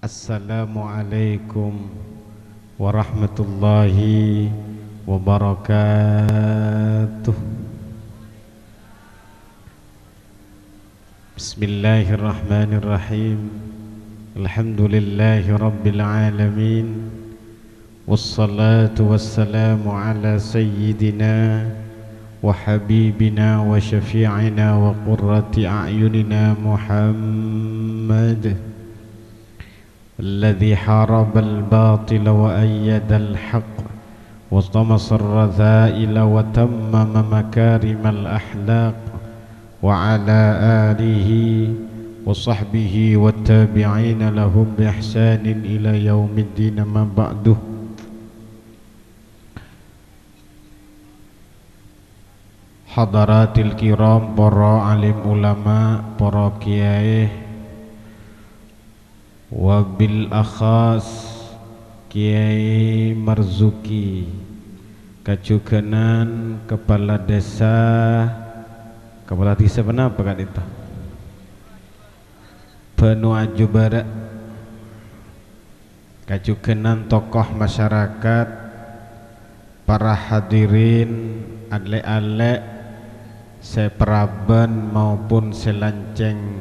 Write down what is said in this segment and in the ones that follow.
Assalamualaikum warahmatullahi wabarakatuh. Bismillahirrahmanirrahim. Alhamdulillahi rabbil alamin. Wassalatu wassalamu ala sayyidina wa habibina wa syafi'ina wa qurrati a'yunina Muhammad الذي حارب الباطل وأيد الحق وطمس الرذائل وتمم مكارم الأخلاق وعلى آله وصحبه والتابعين لهم بإحسان إلى يوم الدين ما بعده. Hadaratil kiram, para alim ulama, para kiai, wabil akhas Kiai Marzuki Kacukenan, kepala desa, kepala desa benar apa kan itu? Penuaju Barat, Kacukenan, tokoh masyarakat, para hadirin, alek-alek, seperaban maupun selanceng,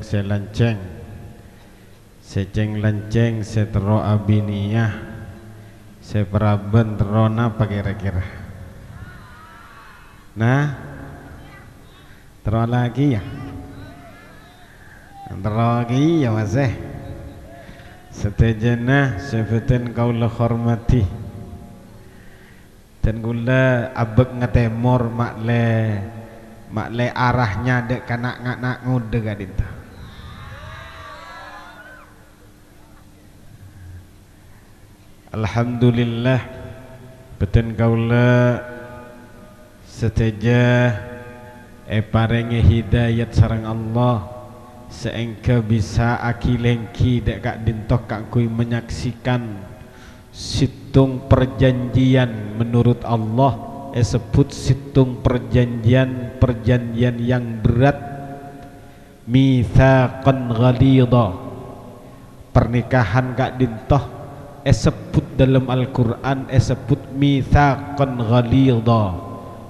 seceng lanceng, setero abiniyah, seperaben terona apa kira-kira? Nah, tero lagi ya? Tero lagi ya mas setejana sebutin kau le hormati dan gula abek ngetemor makle arahnya dek kanak ngude gadinta. Alhamdulillah beten kaula seteja paringi hidayat sareng Allah seengke bisa akilengki dek kak dintok kak kui menyaksikan situng perjanjian menurut Allah sebut situng perjanjian yang berat, mitsaqan ghalidha, pernikahan kak dintoh sebut dalam Al-Quran sebut mitsaqan ghalidha,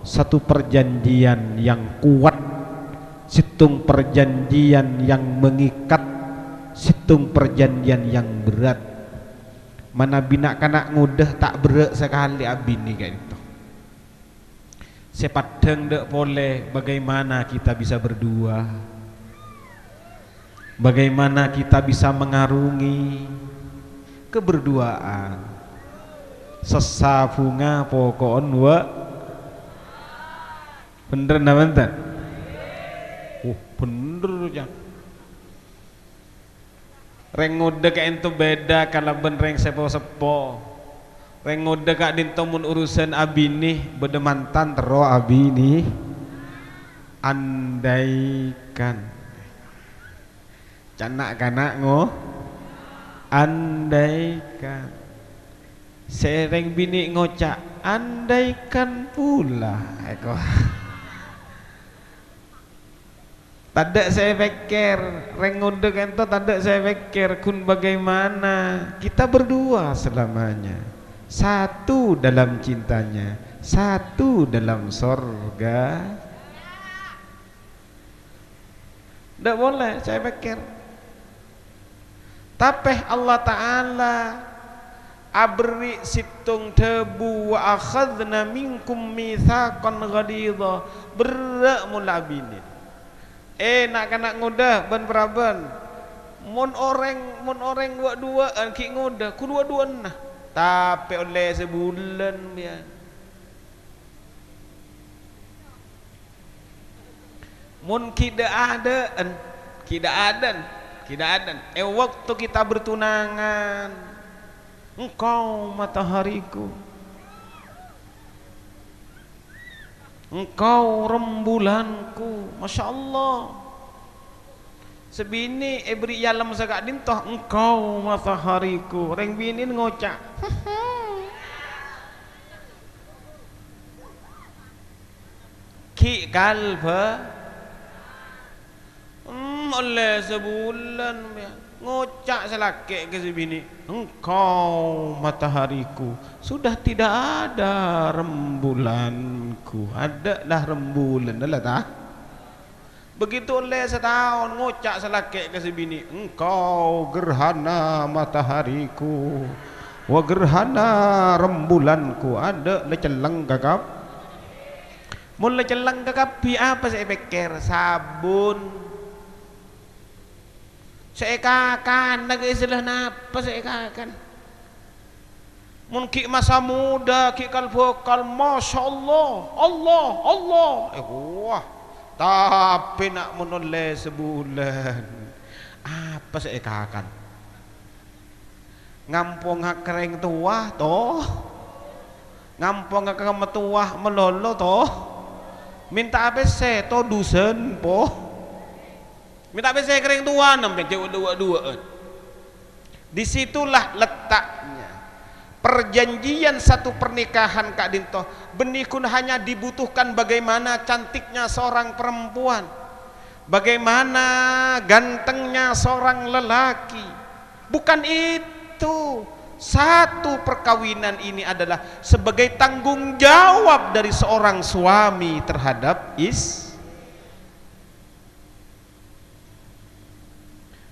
satu perjanjian yang kuat, situng perjanjian yang mengikat, situng perjanjian yang berat. Mana bina kanak mudah tak berat sekali abini kayak itu. Sepadeng dek boleh bagaimana kita bisa berdua, bagaimana kita bisa mengarungi keberduaan, sesabunga pokokon wa bener na benten? Bener ya. Reng ngode ka ento beda kalau ben reng sepo-sepo. Reng ngode ka dinto mun urusan abini bede mantan tero abini andaikan canak kanak andaikan sereng bini ngocak andaikan pula eko tadak saya pikir reng ngode kento tadak saya pikir kun bagaimana kita berdua selamanya, satu dalam cintanya, satu dalam sorga. Ndak boleh saya pikir. Tapi Allah Ta'ala abri situng tebu wa akhadna minkum mitsaqan ghalidha, berak mula bini nak kanak ngudah ban peraban mun orang dua-duaan ki ngudah ku dua-duaan nah tapi oleh sebulan biar mun kida adaan waktu kita bertunangan, engkau matahariku, engkau rembulanku, masya Allah. Sebini beri yalam sagak dintoh, engkau matahariku, reng bini ngocak. Ki kalba oleh sebulan ya. Ngocak selake ke si bini, engkau matahariku, sudah tidak ada rembulanku. Ada dah rembulan dah tak? Begitu oleh setahun ngocak selake ke si bini, engkau gerhana matahariku, wa gerhana rembulanku. Ada leceleng kakap. Mula celang kakap apa saya pikir sabun. Saya kakan lagi istilah napa saya kakan. Mungkin masa muda kikal vokal, masya Allah, Allah, Allah. Wah, tapi nak menoleh sebulan. Apa saya kakan? Ngampung hak kering tua toh, ngampung hak tua melolo toh. Minta apa saya toh dusen po. Minta saya kering tuan sampai jauh dua-dua. Disitulah letaknya perjanjian satu pernikahan Kak Dinto. Benikun hanya dibutuhkan bagaimana cantiknya seorang perempuan, bagaimana gantengnya seorang lelaki. Bukan itu. Satu perkawinan ini adalah sebagai tanggung jawab dari seorang suami terhadap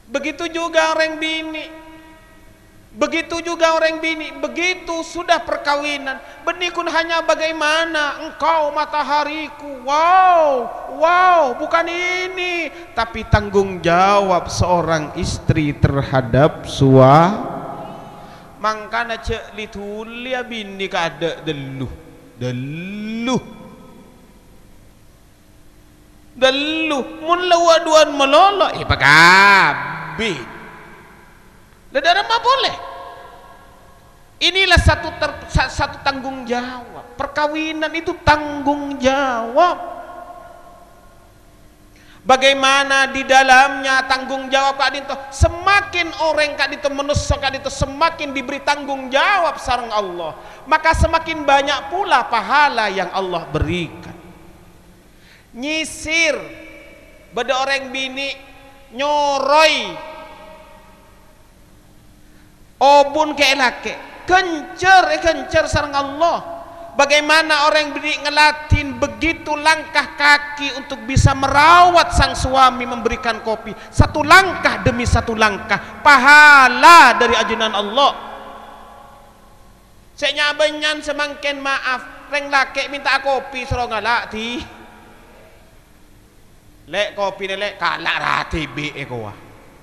Begitu juga orang bini. Begitu juga orang bini. Begitu sudah perkawinan, benikun hanya bagaimana engkau matahariku. Wow, wow, bukan ini, tapi tanggung jawab seorang istri terhadap suami. Mangkana cek litulia bini kada deluh. Mun lawaduan melolo pagabi. Ledara mah boleh. Inilah satu tanggung jawab. Perkawinan itu tanggung jawab. Bagaimana di dalamnya tanggung jawab Kak Dinto. Semakin orang Kak Dinto menusuk Kak Dinto, semakin diberi tanggung jawab sareng Allah, maka semakin banyak pula pahala yang Allah berikan. Nyisir beda orang bini nyoroi obun ke laki kencer sareng Allah. Bagaimana orang bini ngelatin begitu langkah kaki untuk bisa merawat sang suami, memberikan kopi, satu langkah demi satu langkah, pahala dari ajunan Allah. Saya nyabenyan semangkin maaf reng laki minta kopi suruh ngalak ti lek kopi lek kalak rati be ekoa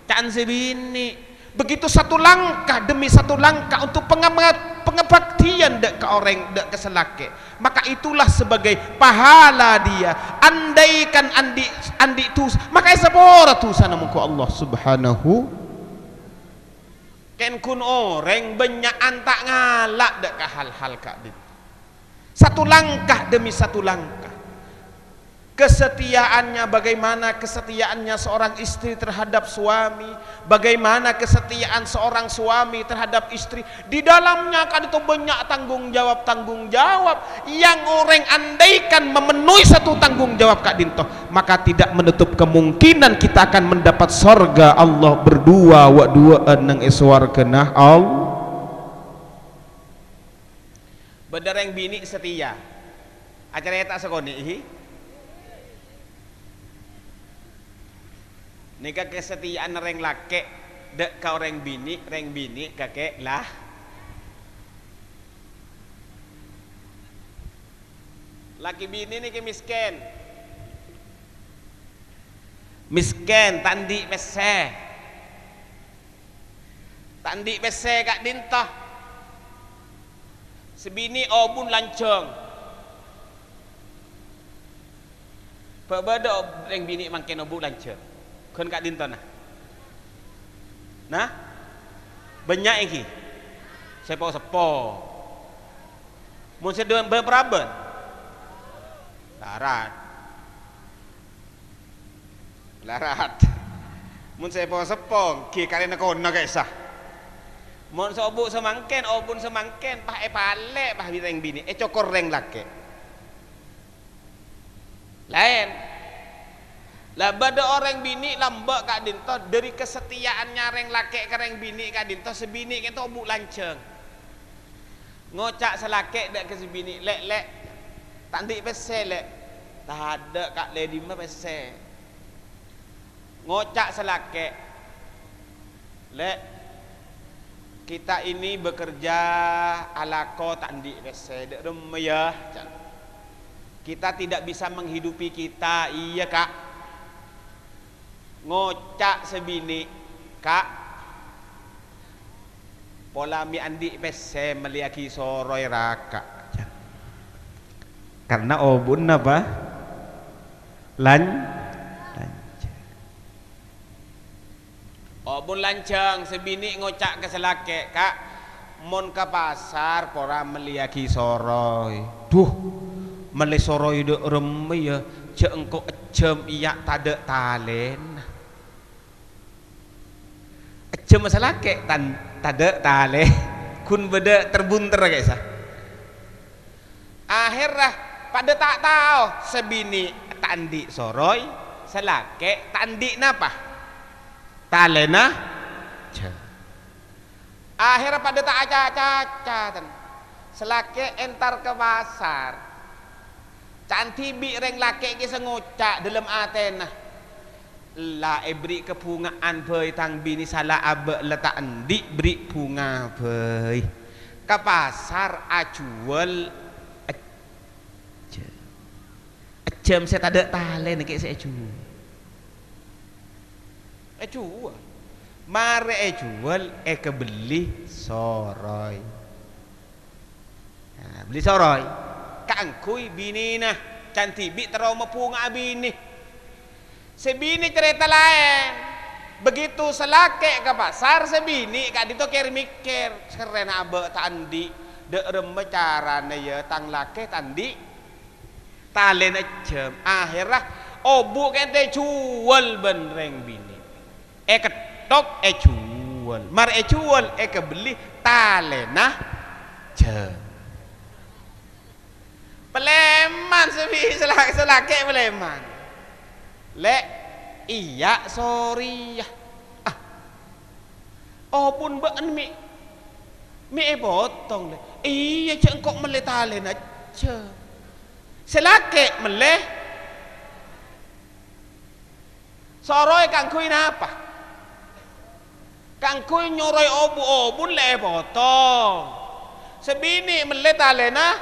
can sebini. Begitu satu langkah demi satu langkah untuk pengabaktian dek ke orang dek ke selake, maka itulah sebagai pahala dia. Andaikan andi tu maka sepora tu sana muka Allah subhanahu. Ken kun orang banyak antak ngalak dek ke hal-hal kak dit. Satu langkah demi satu langkah. Kesetiaannya, bagaimana kesetiaannya seorang istri terhadap suami, bagaimana kesetiaan seorang suami terhadap istri. Di dalamnya kan itu banyak tanggung jawab yang orang andaikan memenuhi satu tanggung jawab Kak Dinto, maka tidak menutup kemungkinan kita akan mendapat sorga Allah berdua wa duaan nang iswar kenah Allah. Bedareng bini setia. Acaranya tak sekoni. Nika kesetiaan reng lake dek kau reng bini kakek lah. Laki bini nih misken tandi pese Kak Dinto. Sebini obun lancong. Pebada reng bini mangken obun lancong. Kon Kak Dinto nah banyak iki sepo mun sedang beraben larat mun sepo ki karena kona kaisah mun sobuk semangken obun semangken pah pale pah bireng bini cokor reng lake lain Lah bada orang bini lambak kak dinto dari kesetiaannya reng laki ke reng bini kak dinto sebini kita obuk lanceng. Ngocak selake dak ke sebini lek tandik pese lek. Tak ada kak lady mah pese. Ngocak selake lek kita ini bekerja alako tandik pese dak remeyah. Kita tidak bisa menghidupi kita, iya kak. Ngocak sebini kak pola mi andi pese meliaki soroi raka karena obun apa lancang obun lancang sebini ngocak ke selake kak mon ke pasar pora meliaki soroi duh meli soroi de reme ya cek engko ejem iya tade talen ejem selake tade tale kun beda terbunter guys akhirnya pada tak tahu sebini tandi soroi selake tandi napa talena akhirnya pada tak aca-aca selake entar ke pasar cantik bi reng lake kisah ngocak dalam Athena la beri kepungaan bơi tang bini salah abe letak endi beri bunga bơi ke pasar ajual jam saya tak ada talen kayak saya jual mare jual kebeli soroi nah, beli soroi kangkui bini nah cantik bi trauma punga bini sebini cerita lain begitu selake ke pasar sebini kak dito kira mikir keren abe tandi de reme carane ya tang lake tandi talen ejem akhirnya obu kente jual benreng bini ketok jual mar jual kebeli talena jem peleman sebi selake peleman lek iya sorry ya pun ben mi potong le iya cengkok meletalen aja selake meleh soroi kangkui napa kangkui nyoroi obun le potong sebini meleh talena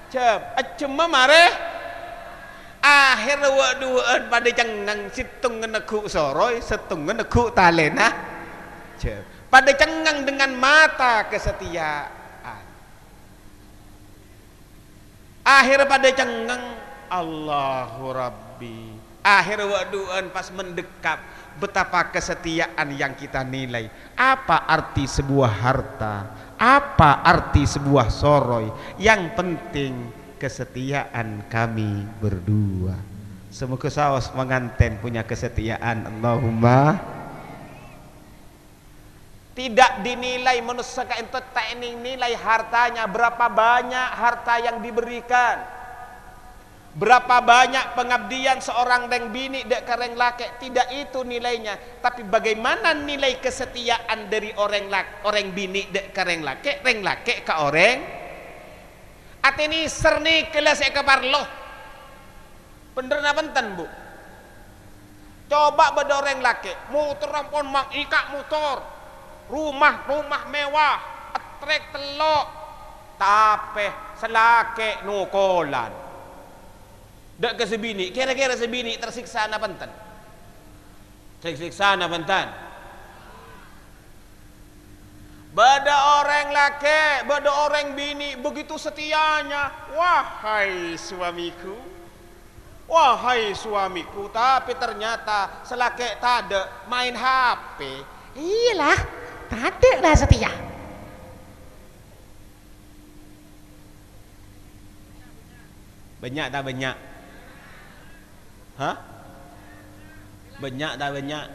cem mare akhir waduan pada cengang situng ngeneku soroi setung ngeneku talena pada cengang dengan mata kesetiaan akhir pada cengang Allahu Rabbi akhir waduan pas mendekap betapa kesetiaan yang kita nilai apa arti sebuah harta apa arti sebuah soroi yang penting kesetiaan kami berdua semoga sawas pengantin punya kesetiaan Allahumma tidak dinilai manusia ente tak nilai hartanya berapa banyak harta yang diberikan berapa banyak pengabdian seorang reng bini dek ke reng laki tidak itu nilainya tapi bagaimana nilai kesetiaan dari orang bini dek ke reng laki ke orang atini serni kelas ekaparloh bener na benten bu coba bedoreng laki motor rampon mak ikak motor rumah mewah trek telok tapi selake nukolan dek ke sebini kira-kira sebini tersiksa na benten tersiksa na benten bada orang laki, bada orang bini begitu setianya. Wahai suamiku, tapi ternyata selake tada main HP. Iyalah, tada lah setia. Banyak tak banyak? Hah? Banyak tak banyak?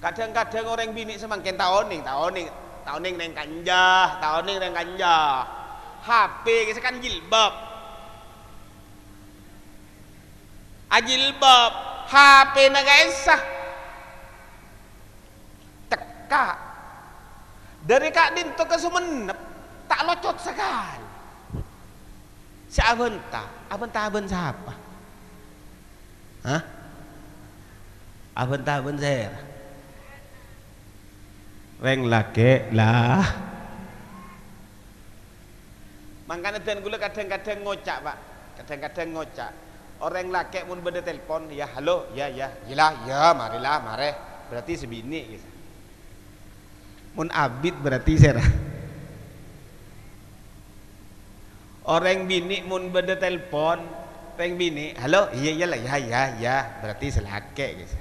Kadang-kadang orang bini semakin taoning neng kanjah. HP kita kan jilbab. Ajilbab HP naga esah teka dari Kak Dinto ke Sumenep tak locot sekali. Si Abenta Aben siapa? Hah? Abenta saya. Reng laki lah. Makanya dan gula kadang-kadang ngocak pak, kadang-kadang ngocak. Orang laki mun beda telepon, ya halo, ya, gila, ya, marilah, mare. Berarti sebini. Gitu. Mun abid berarti serah. Orang bini mun beda telepon, orang bini, halo, iya lah, ya, berarti selake. Gitu.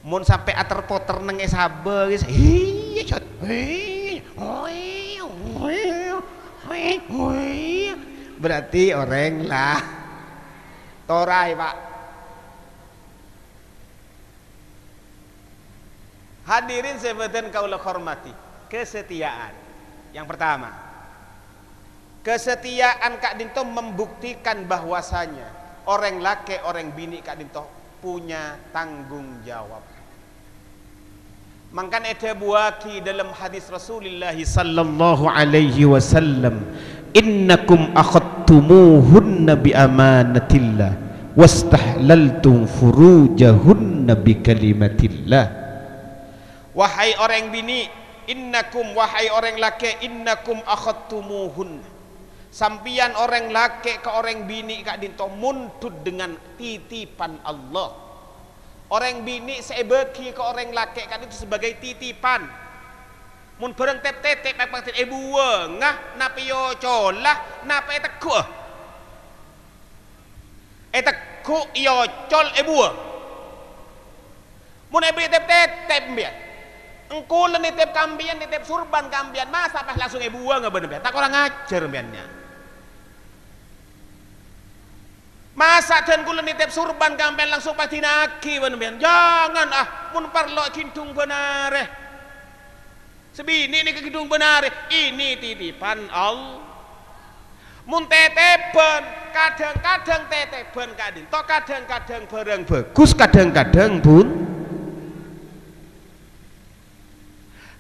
Mun sampai ater-poter neng sabar, gitu. Iya, cot. Berarti orang lah torai pak. Hadirin sebutan kaulah hormati kesetiaan. Yang pertama, kesetiaan Kak Dinto membuktikan bahwasanya orang laki orang bini Kak Dinto punya tanggung jawab. Mangkan ada buaki dalam hadis Rasulullah sallallahu alaihi wasallam, innakum akhadtumuhunna bi amanatillah wastahlaltum furujahunna bi kalimatillah. Wahai orang bini, innakum, wahai orang laki, innakum akhadtumuhunna, sampian orang laki ke orang bini Kak Dinto muntut dengan titipan Allah. Orang bini saya bagi ke orang laki kan itu sebagai titipan. Mun bareng tep-tep pang buah ngah napi yo colah napi teku. Teku yo col buah. Mun tep-tep mbian. Engko le nitip kambian nitip surban kambian masa pas langsung buah enggak bener tak orang ngajar mbiannya. Masa dan kula nitip surban kampen langsung pasti naki bener. Jangan mun parlo kintung benare. Sebini ini ke kintung benare. Ini titipan Allah. Mun tetepen kadang-kadang tetepen Kak Dinto, kadang-kadang barang bagus, kadang-kadang pun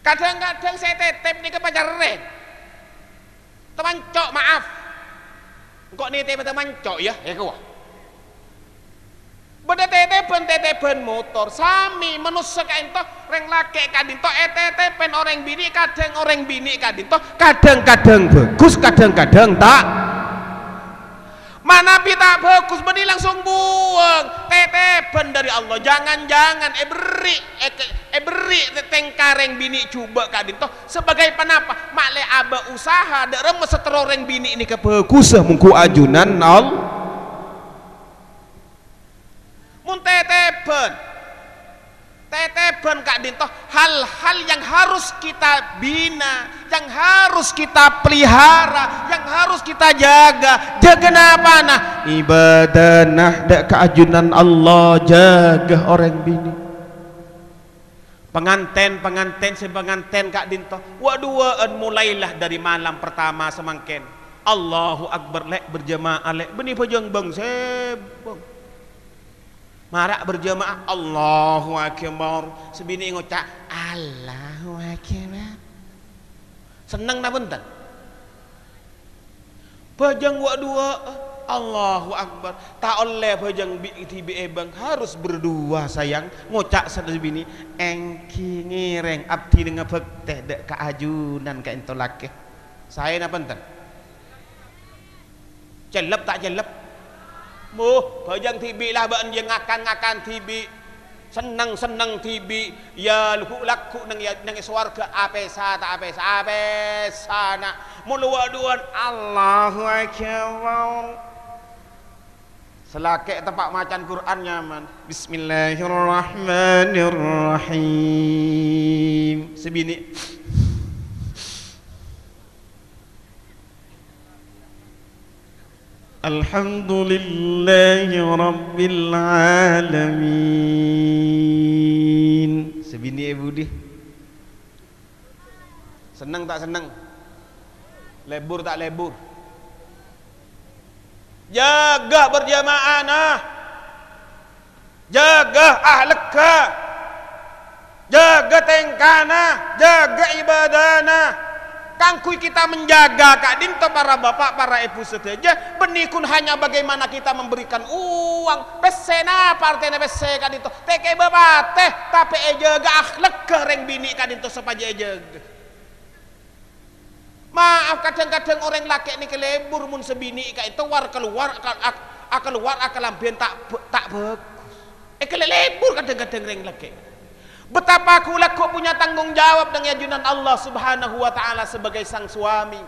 kadang-kadang saya tetep nih ke pacar ren. Teman cok maaf. Kok nitip teman cok ya kau. Beda tetepen motor sami manusia Kak Dinto reng laki Kak Dinto tetepen orang bini Kak Dinto kadang-kadang bagus kadang-kadang tak. Mana tak bagus beni langsung buang tetepen dari Allah. Jangan-jangan beri tengkareng bini coba Kak Dinto sebagai penapa makle aba usaha dak remes seteroreng bini ini kebagusan mungku ajunan Allah. Mun tetepen Kak Dinto hal-hal yang harus kita bina, yang harus kita pelihara, yang harus kita jaga napa nah ibadah nah dak keajunan Allah jaga orang bini. Penganten Kak Dinto waduan mulailah dari malam pertama semangken Allahu Akbar lek berjamaah lek beni pejang bang sebang marak berjamaah Allahu Akbar sebini ngocak Allahu Akbar seneng na benten pejang dua Allahu Akbar tak oleh pejang tibi ebang harus berdua sayang ngocak sebini engki ngireng abdi dengan bekte dek keajunan ka ento laki saya na benten celep tak celep pejang tibi lah ban yang ngakan tibi senang tibi ya laku nang swarga apesa nak muluwaduan Allahu Akbar selake tempat macan Quran nyaman Bismillahirrahmanirrahim sebini Alhamdulillahi Rabbil Alamin sebini ibu di senang tak senang lebur tak lebur jaga berjamaah nah jaga ahlaka, jaga tengkana, jaga ibadana. Kangkui kita menjaga kak dinto para bapak, para ibu seteja. Benikun hanya bagaimana kita memberikan uang. Pesena partena pese kak dinto. Teke bapak teh tapi jaga akhlak kereng bini kak dinto supaya jaga. Maaf kadang-kadang orang laki ini kelebur mun sebini kak itu war keluar akal lampian tak bagus. Kelebur kadang-kadang orang laki. Betapa aku kok punya tanggung jawab dengan ajunan Allah Subhanahu wa taala sebagai sang suami.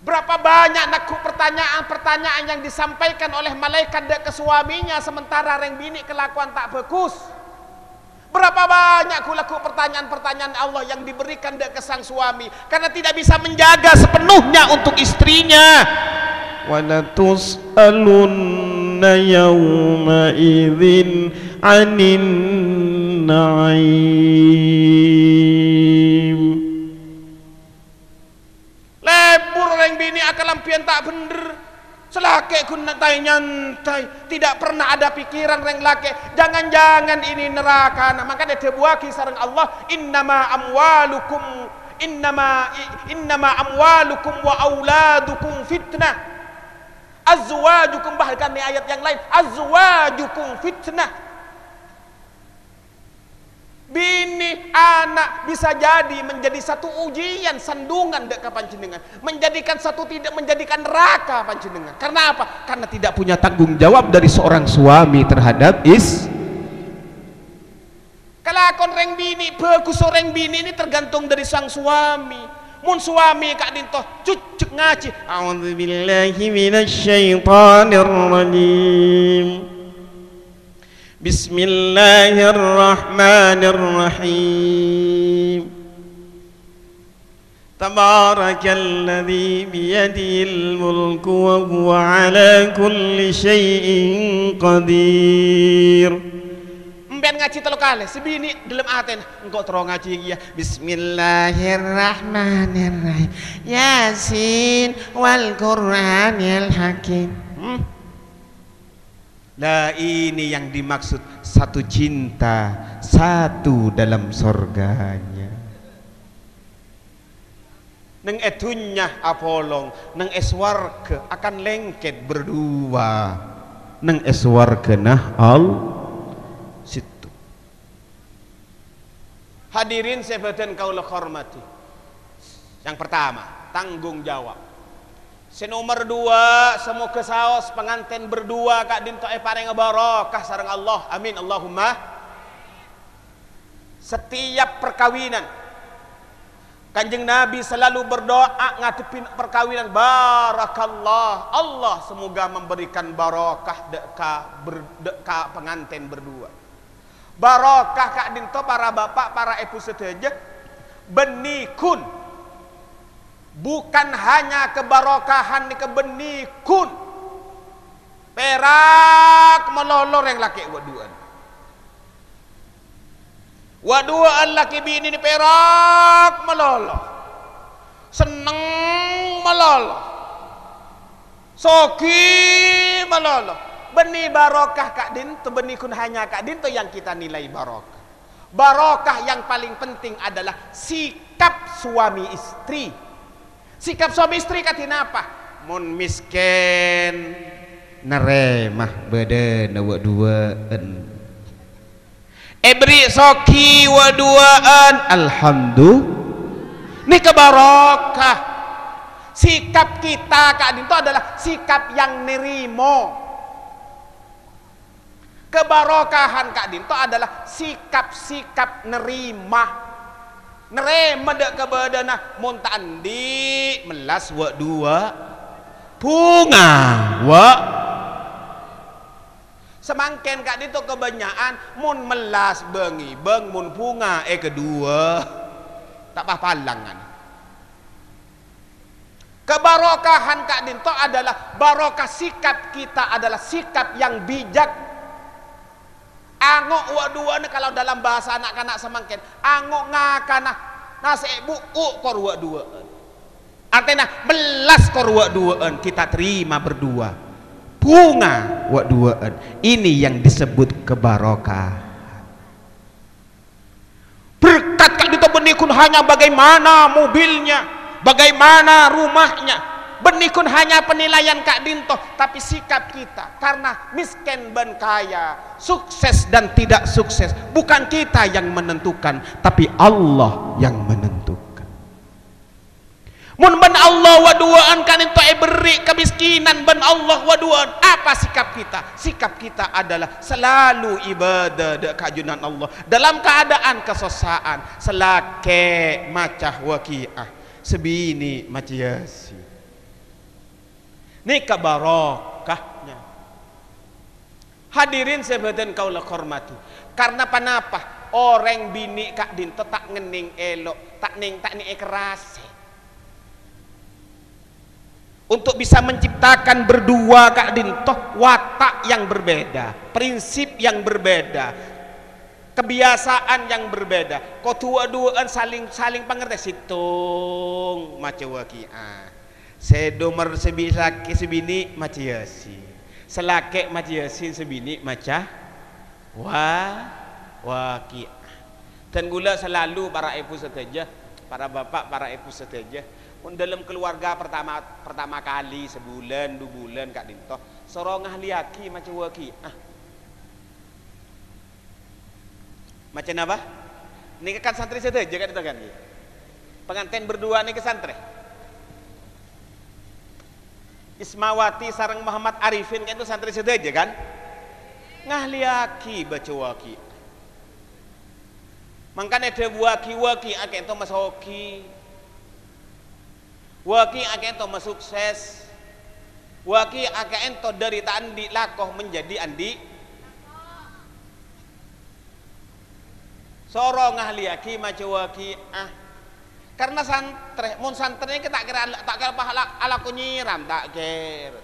Berapa banyak nakku pertanyaan-pertanyaan yang disampaikan oleh malaikat ke suaminya sementara reng bini kelakuan tak bagus. Berapa banyak laku pertanyaan-pertanyaan Allah yang diberikan ke sang suami karena tidak bisa menjaga sepenuhnya untuk istrinya. Wala tus'alunna yawma idzin 'anin na'im. Lebur orang bini akal lampian tak bener. Selake kun nyantai, tidak pernah ada pikiran reng lake. Jangan-jangan ini neraka. Nah, maka dia buaki sareng Allah, innama amwalukum wa auladukum fitnah. Azwajukum, bahkan di ayat yang lain, azwajukum fitnah. Bini anak bisa jadi menjadi satu ujian sandungan dek panjenengan, tidak menjadikan neraka panjenengan. Karena apa? Karena tidak punya tanggung jawab dari seorang suami terhadap kelakon reng bini. Bagus orang bini ini tergantung dari sang suami. Mun suami kak dinto cucuk ngaji, a'udzubillahi minasyaitonir rajim. Bismillahirrahmanirrahim. Tabarakalladzi biyadihil mulku wa huwa ala kulli syai'in qadir. Mben ngaji telu kali sebini dalam aten engkau terong ngaji ya. Bismillahirrahmanirrahim. Yasin wal Qur'anil hakim. Nah ini yang dimaksud satu cinta, satu dalam sorganya. Neng etunya apolong, neng eswarga akan lengket berdua. Neng eswarga nah situ. Hadirin sebadan kaulah hormati. Yang pertama, tanggung jawab. Nomor dua, semoga saos pengantin berdua kak dinto pareng barokah sareng Allah. Amin Allahumma. Setiap perkawinan Kanjeng Nabi selalu berdoa ngadepin perkawinan, barakallah, Allah semoga memberikan barokah deka pengantin berdua. Barokah kak dinto para bapak, para ibu sedaja benikun. Bukan hanya kebarokahan ni kebenikun, perak melolor yang laki waduan laki bini ni perak melolor, seneng melolor, soki melolor. Benih barokah kak dinto, benikun hanya kak dinto yang kita nilai barokah. Barokah yang paling penting adalah sikap suami istri. Sikap suami istri katina apa? Mun miskin neremah badan waduaan. Beri soki waduaan, alhamdulillah. Ini kebarokah. Sikap kita kak dinto adalah sikap yang nerimo. Kebarokahan kak dinto adalah sikap-sikap nerima. Nerema dek kebadana monta andi melas wa dua bunga wa semangken kak dito kebanyakan mun melas bengi beng mun bunga kedua tak papalangan. Kebarokahan kak dinto adalah barokah sikap kita adalah sikap yang bijak. Angok waduan kalau dalam bahasa anak-anak semangken angok ngakana nasi buuk kor waduan artinya belas kor waduan kita terima berdua bunga wa duaan. Ini yang disebut kebarokah. Berkat kak dito benikun hanya bagaimana mobilnya, bagaimana rumahnya, benikun hanya penilaian kak dinto, tapi sikap kita karena miskin dan kaya, sukses dan tidak sukses bukan kita yang menentukan, tapi Allah yang menentukan. Mun ban Allah waduaan kan itu beri kemiskinan ban Allah waduaan, apa sikap kita? Sikap kita adalah selalu ibadah dek kajunan Allah dalam keadaan kesosaan, selake macah wakiah sebini maciasi. Ini kebarokahnya. Hadirin sebadan kaulah hormati. Karena panapa orang bini kak dinto tak ngening elok, tak ning kerase. Untuk bisa menciptakan berdua kak dinto watak yang berbeda, prinsip yang berbeda, kebiasaan yang berbeda. Kau dua-duaan saling pengerti situng macam wakiah. Sedomar sebini maciasi, selake maciasi sebini maca wakiah. Dan gula selalu para ibu seteja, para bapak, para ibu seteja, dalam keluarga pertama kali sebulan 2 bulan kak dinto sorong ahli aki macam wakiah. Macam apa? Ini kan santri seteja kan itu kan? Pengantin berdua nih ke santri. Ismawati sarang Muhammad Arifin kan itu santri sedaja kan? Ngahliaki baca waki. Mangkane ada waki akeh to masoki. Waki akeh to sukses. Waki akeh to dari andi lakoh menjadi andi. Sorong ngahliaki maca waki karena santri, mun santri kita tak kira pahala ala kunyiram tak kira.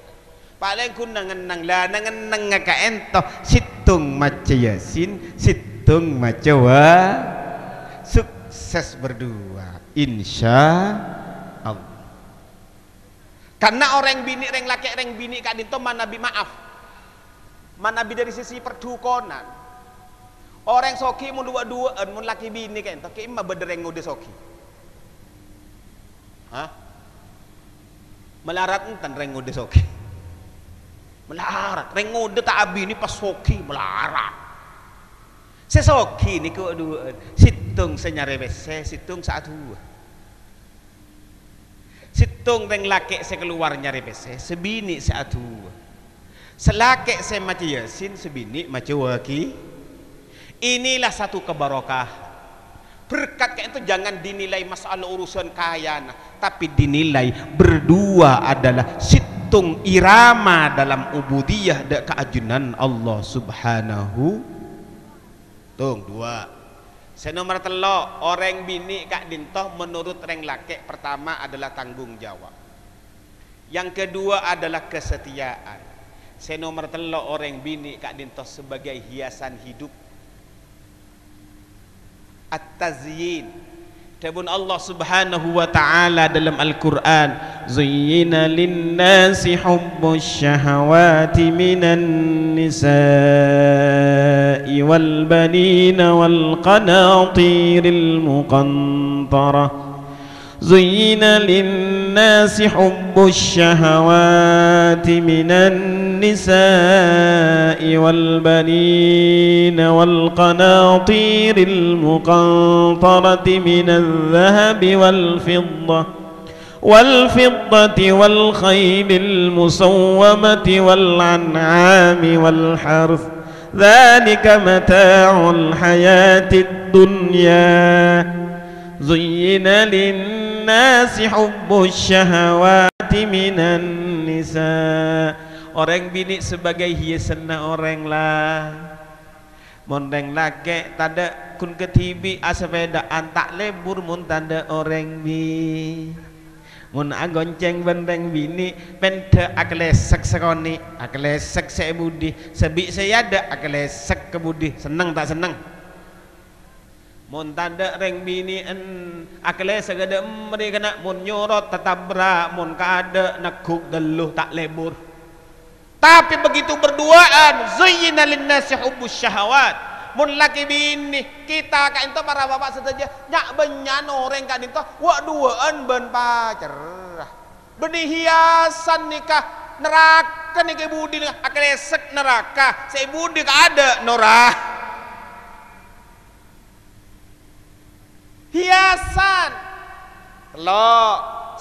Paling kun nangenang lah nangenang ngakaento situng maca yasin, situng maca wa sukses berdua insya Allah. Karena orang bini, orang laki, orang bini kak dinto manabi maaf, manabi dari sisi perdukonan. Orang soki mun dua-duaan mun laki bini kak dinto ki imah bedereng ngode soki. Hah? Melarat entan rengode soki. Melarat, rengode tak abi ni pas soki melarat. Sesoki ni kedua, situng senyare bese, situng saat dua. Situng reng laki sekeluar nyare bese, sebini saat dua. Selake se maci yasin, sebini maci waki. Inilah satu kebarokah. Berkat kayak itu jangan dinilai masalah urusan kaya, tapi dinilai berdua adalah situng irama dalam ubudiyah dan keajunan Allah subhanahu. Tung dua. Senomor telo orang bini kak dintoh menurut reng laki pertama adalah tanggung jawab. Yang kedua adalah kesetiaan. Senomor telo orang bini kak dintoh sebagai hiasan hidup. At-tazyin. Tabun Allah subhanahu wa ta'ala dalam Al-Quran, zuyyina linnasi hubbus syahawati minan nisa'i wal banina wal qanatiril muqantarah. زين للناس حب الشهوات من النساء والبنين والقناطير المقنطرة من الذهب والفضة والخيل المسومة والأنعام والحرث ذلك متاع الحياة الدنيا زين للناس حب الشهوات من النساء. Orang bini sebagai hiasan orang lah. Mondeng laki tanda kun ketibi asepedaan tak lebur mun tanda orang bi. Mun agonceng bendeng bini pente aklesek sekoni aklesek sebudi sebi sayada aklesek kebudi seneng tak seneng. Mun tanda reng bini akle segede mereka nak mun nyorot tetabra mun kada nakuk deluh tak lebur. Tapi begitu berduaan, zuyyina linnasi hubbus syahawat. Mun laki bini kita ka ento para bapak sedaja nyak benyan orang ka ento wa duaan ben pacar. Benih hiasan nikah neraka nih ke budi nih akresek neraka saya budi ka ada norah hiasan lo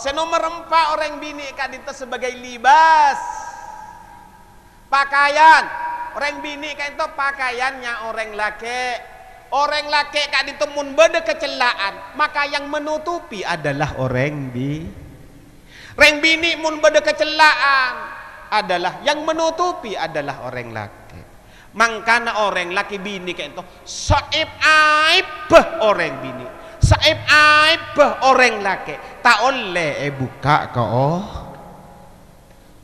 senomor 4 orang bini kak dinta sebagai libas pakaian orang bini kak itu pakaiannya orang laki kak dinta mun beda kecelaan maka yang menutupi adalah orang bini mun beda kecelaan adalah yang menutupi adalah orang laki. Mangkana orang laki bini kayak itu saib aib orang bini, saib aib orang laki. Tak oleh buka kau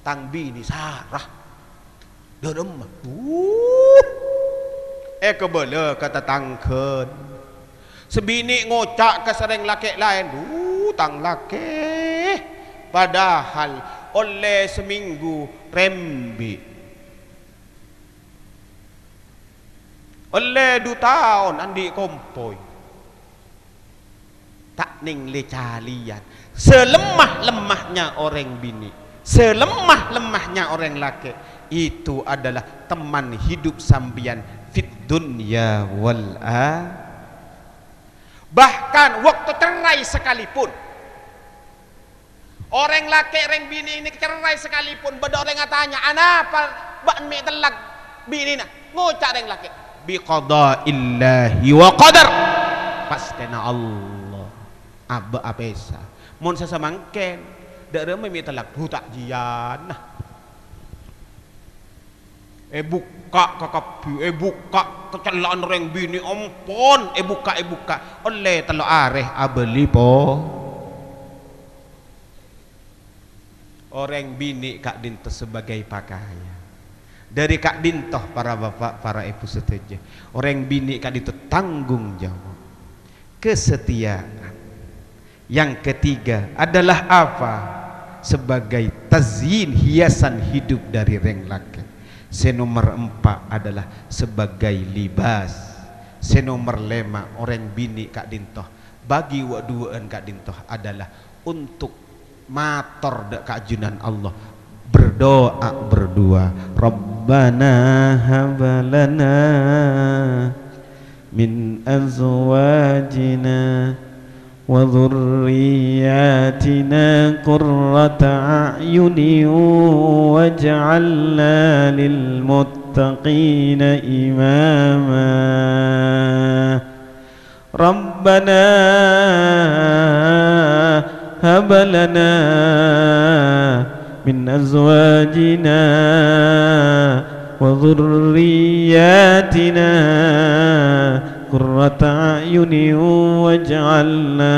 tang bini sarah. Derem. Kebele kata tangken. Sebini ngocak ke sereng laki lain. Tang laki. Padahal oleh seminggu rembi oleh 2 tahun andi kompoi tak ning lecalian selemah-lemahnya orang bini selemah-lemahnya orang laki itu adalah teman hidup sambian fit dunya wal bahkan waktu cerai sekalipun orang laki orang bini ini cerai sekalipun beda orang tanya apa bak mi telak bini nak ngucap orang laki bi qadaillahi wa qadar pastena Allah abba apesa mun sasamangken dak reme mi telak buta jian buka kakapi buka kecelaan orang bini ampun buka oleh telo areh abeli po orang bini kak dintoh sebagai pakaian dari kak dintoh para bapak para ibu setuju orang bini kak dintoh tanggung jawab kesetiaan yang ketiga adalah apa sebagai tazyin hiasan hidup dari reng laki senomor 4 adalah sebagai libas senomor 5 orang bini kak dintoh bagi waduan kak dintoh adalah untuk mator dek kajunan Allah berdoa berdua Rabbana habalana min azwajina wa dhurriyyatina qurrata a'yuni waj'alna lil muttaqina imama Rabbana هب لنا من أزواجنا وذرياتنا قرة أعين واجعلنا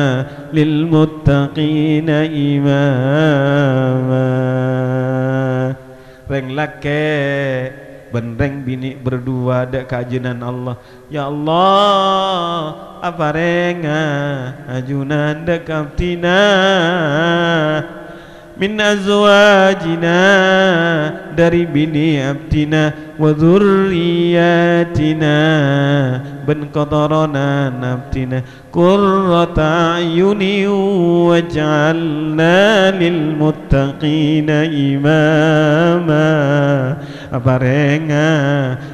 للمتقين إماما reng laki benreng bini berdua dek kajunan Allah ya Allah apa renga ajunan dek kaptina min azwajina dari bini abdina wa dzurriyyatina ben qadaranan abdina qurrata ayuni waj'alna lil muttaqina imama aparenga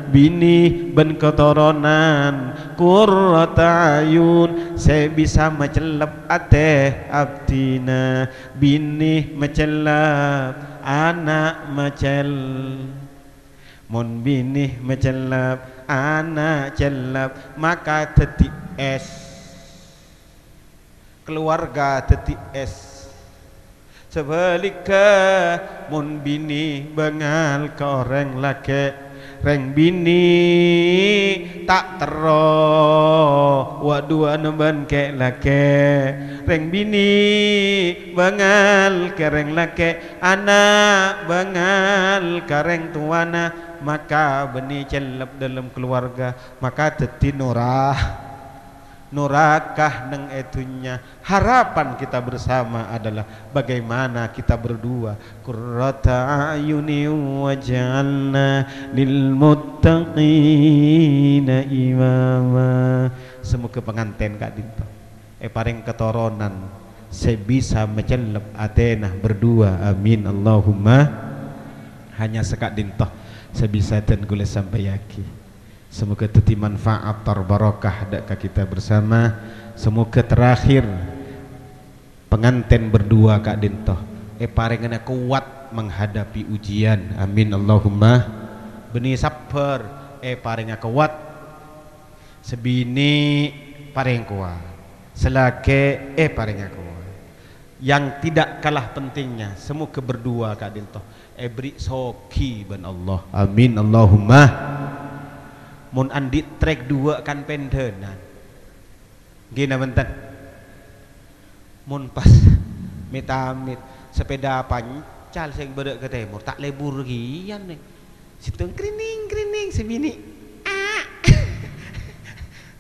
bini ben ketoronan qurrata ayun saya bisa mecelap ate abdina bini mecelap anak mecel mun bini mecelap anak celap maka teti es keluarga teti es sebaliknya mun bini bengal ke orang laki reng bini tak tero wadua nemban ke laki reng bini bengal ke reng laki anak bengal ke reng tuana maka benih celep dalam keluarga maka teti norah nurakah neng etunya. Harapan kita bersama adalah bagaimana kita berdua qurrata ayuni waj'alna lil muttaqina imama. Semoga pengantin Kak Dinto paring ketoronan saya bisa mencelep Athena berdua, amin Allahumma. Hanya sekak Dinto saya bisa dan gule sampai yakin. Semoga teti manfaat terbarokah dak kita bersama. Semoga terakhir pengantin berdua Kak Dinto paringana kuat menghadapi ujian, amin Allahumma. Beni sabar paringnya kuat, sebini paring kuat, selake paringnya kuat. Yang tidak kalah pentingnya semoga berdua Kak Dinto beri soki ben Allah, amin Allahumma. Mun andi trek dua kan pendenan gina benten mun pas mitamit sepeda pancal sing bedek ke timur tak lebur gian nih situng krining sebini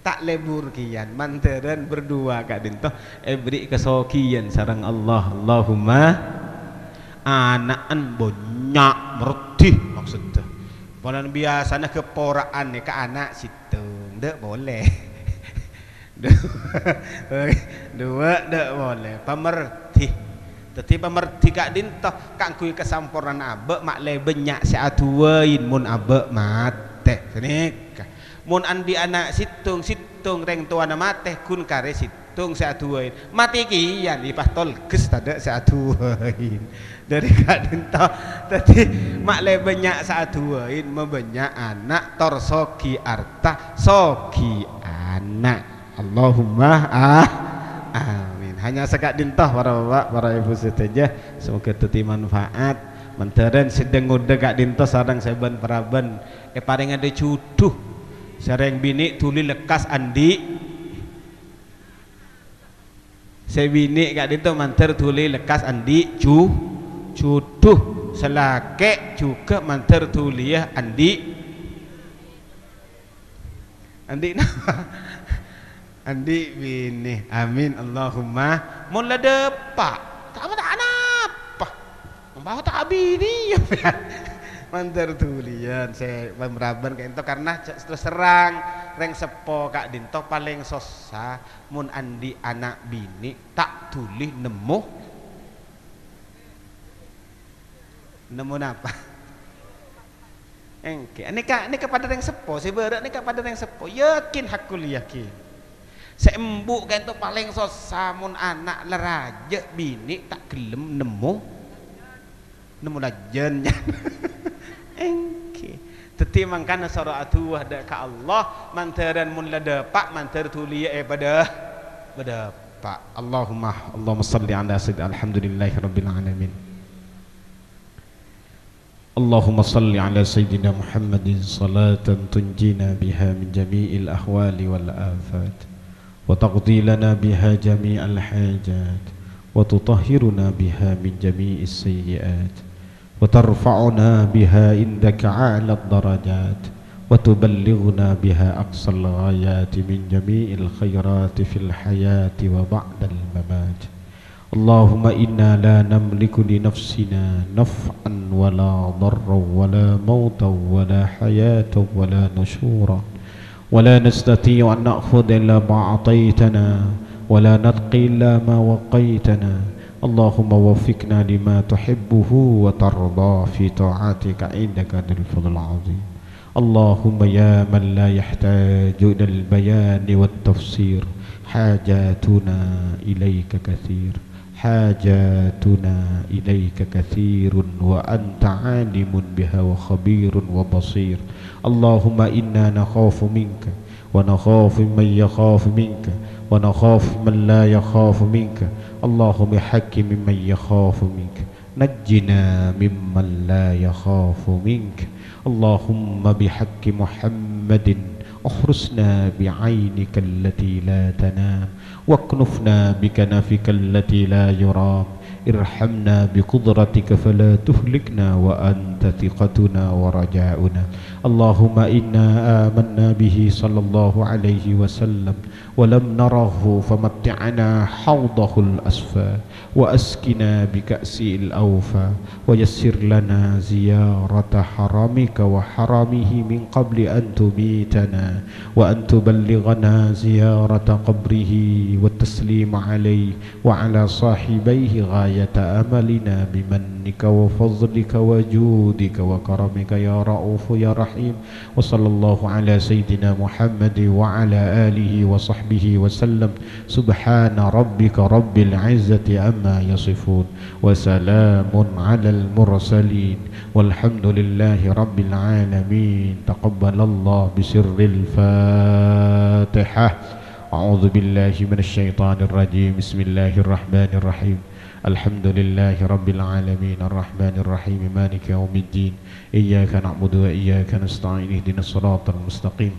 tak lebur kian manteran berdua Kak Dinto beri kesokian sarang Allah, Allahumma. Anaan banyak mertih maksudnya bulan biasanya keporaan nih ke anak situng dek boleh dua dek boleh pemerti tetapi pemerti Kak Dinto kang kui kesampuran abe mak le banyak seatuain mun abe mate senik mun andi anak situng reng tuana mate kun kare situng seatuain mati kian ipah tolkes tada seatuain dari Kak Dinto tadi mak le banyak seatuain membanyak anak torsoki arta soki anak, Allahumma amin. Hanya sekak Dinto para bapak para ibu seteja semoga teti manfaat menteren sedang ngode Kak Dinto sarang saban paraban paling ada cuduh sareng bini tuli lekas andi sebini Kak Dinto manter tuli lekas andi cuduh selake juga manter tuliah andi andi bini, amin Allahumma. Mun ladepak tak apa membawa tak bini manter tulian saya pemeraban kayak itu karena terus serang reng sepo Kak Dinto paling sosa mun andi anak bini tak tulis nemu apa engke ini kepada yang sepo seberat ini kepada yang sepo yakin hakul yakin seembuk kan itu paling sosa mun anak leraja bini tak gelem nemu lajennya engke teti mangkana saraatu wahda ka Allah mantaran mun ladapak mantar tuliya pada pak Allahumma salli ala sayyidina alhamdulillahi rabbil alamin. اللهم صل على سيدنا محمد صلاة تنجينا بها من جميع الأحوال والآفات وتقضي لنا بها جميع الحاجات وتطهرنا بها من جميع السيئات وترفعنا بها عندك أعلى الدرجات وتبلغنا بها أقصى الغايات من جميع الخيرات في الحياة وبعد الممات. اللهم إنا لا نملك لنفسنا نفعا ولا ضرا ولا موتا ولا حياة ولا نشورا ولا نستطيع أن نأخذ إلا ما أعطيتنا ولا نلقي إلا ما وقيتنا. اللهم وفقنا لما تحبه وترضى في طاعتك عندك ذو الفضل العظيم. اللهم يا من لا يحتاج إلى البيان والتفسير حاجاتنا إليك كثير وأنت عالم بها وخبير وبصير. اللهم إنا نخاف منك ونخاف من يخاف منك ونخاف من لا يخاف منك. اللهم بحق ممن يخاف منك نجنا ممن لا يخاف منك. اللهم بحق محمد احرسنا بعينك التي لا تنام واكنفنا بكنفك التي لا يرام. ارحمنا بقدرتك فلا تهلكنا وأنت ثقتنا ورجاؤنا. اللهم إنا آمنا به صلى الله عليه وسلم ولم نره فمتعنا حوضه الأصفى وأسكنا بكأسه الأوفى ويسر لنا زيارة حرمك وحرمه من قبل أن تميتنا وأن تبلغنا زيارة قبره والتسليم عليه وعلى صاحبيه غاية أملنا بمنك وفضلك وجودك وكرمك يا رؤوف يا رحيم. وصلى الله على سيدنا محمد وعلى آله وصحبه وسلم. سبحان ربك رب العزة عما يصفون وسلام على المرسلين والحمد لله رب العالمين. تقبل الله بسر الفاتحة. أعوذ بالله من الشيطان الرجيم. بسم الله الرحمن الرحيم. الحمد لله رب العالمين الرحمن الرحيم مالك يوم الدين إياك نعبد وإياك نستعين اهدنا الصراط المستقيم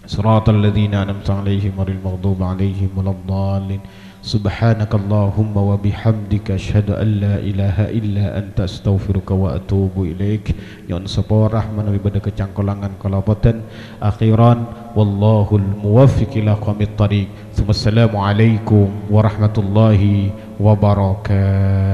صراط الذين أنعمت عليهم غير المغضوب عليهم ولا الضالين. سبحانك اللهم وبحمدك أشهد أن لا إله إلا أنت أستغفرك وأتوب إليك. Yon seporah menawi pada kecangkolangan kalaboten akhiran wallahul muwaffiq ila aqwamit thariq. Wassalamualaikum warahmatullahi wabarakatuh.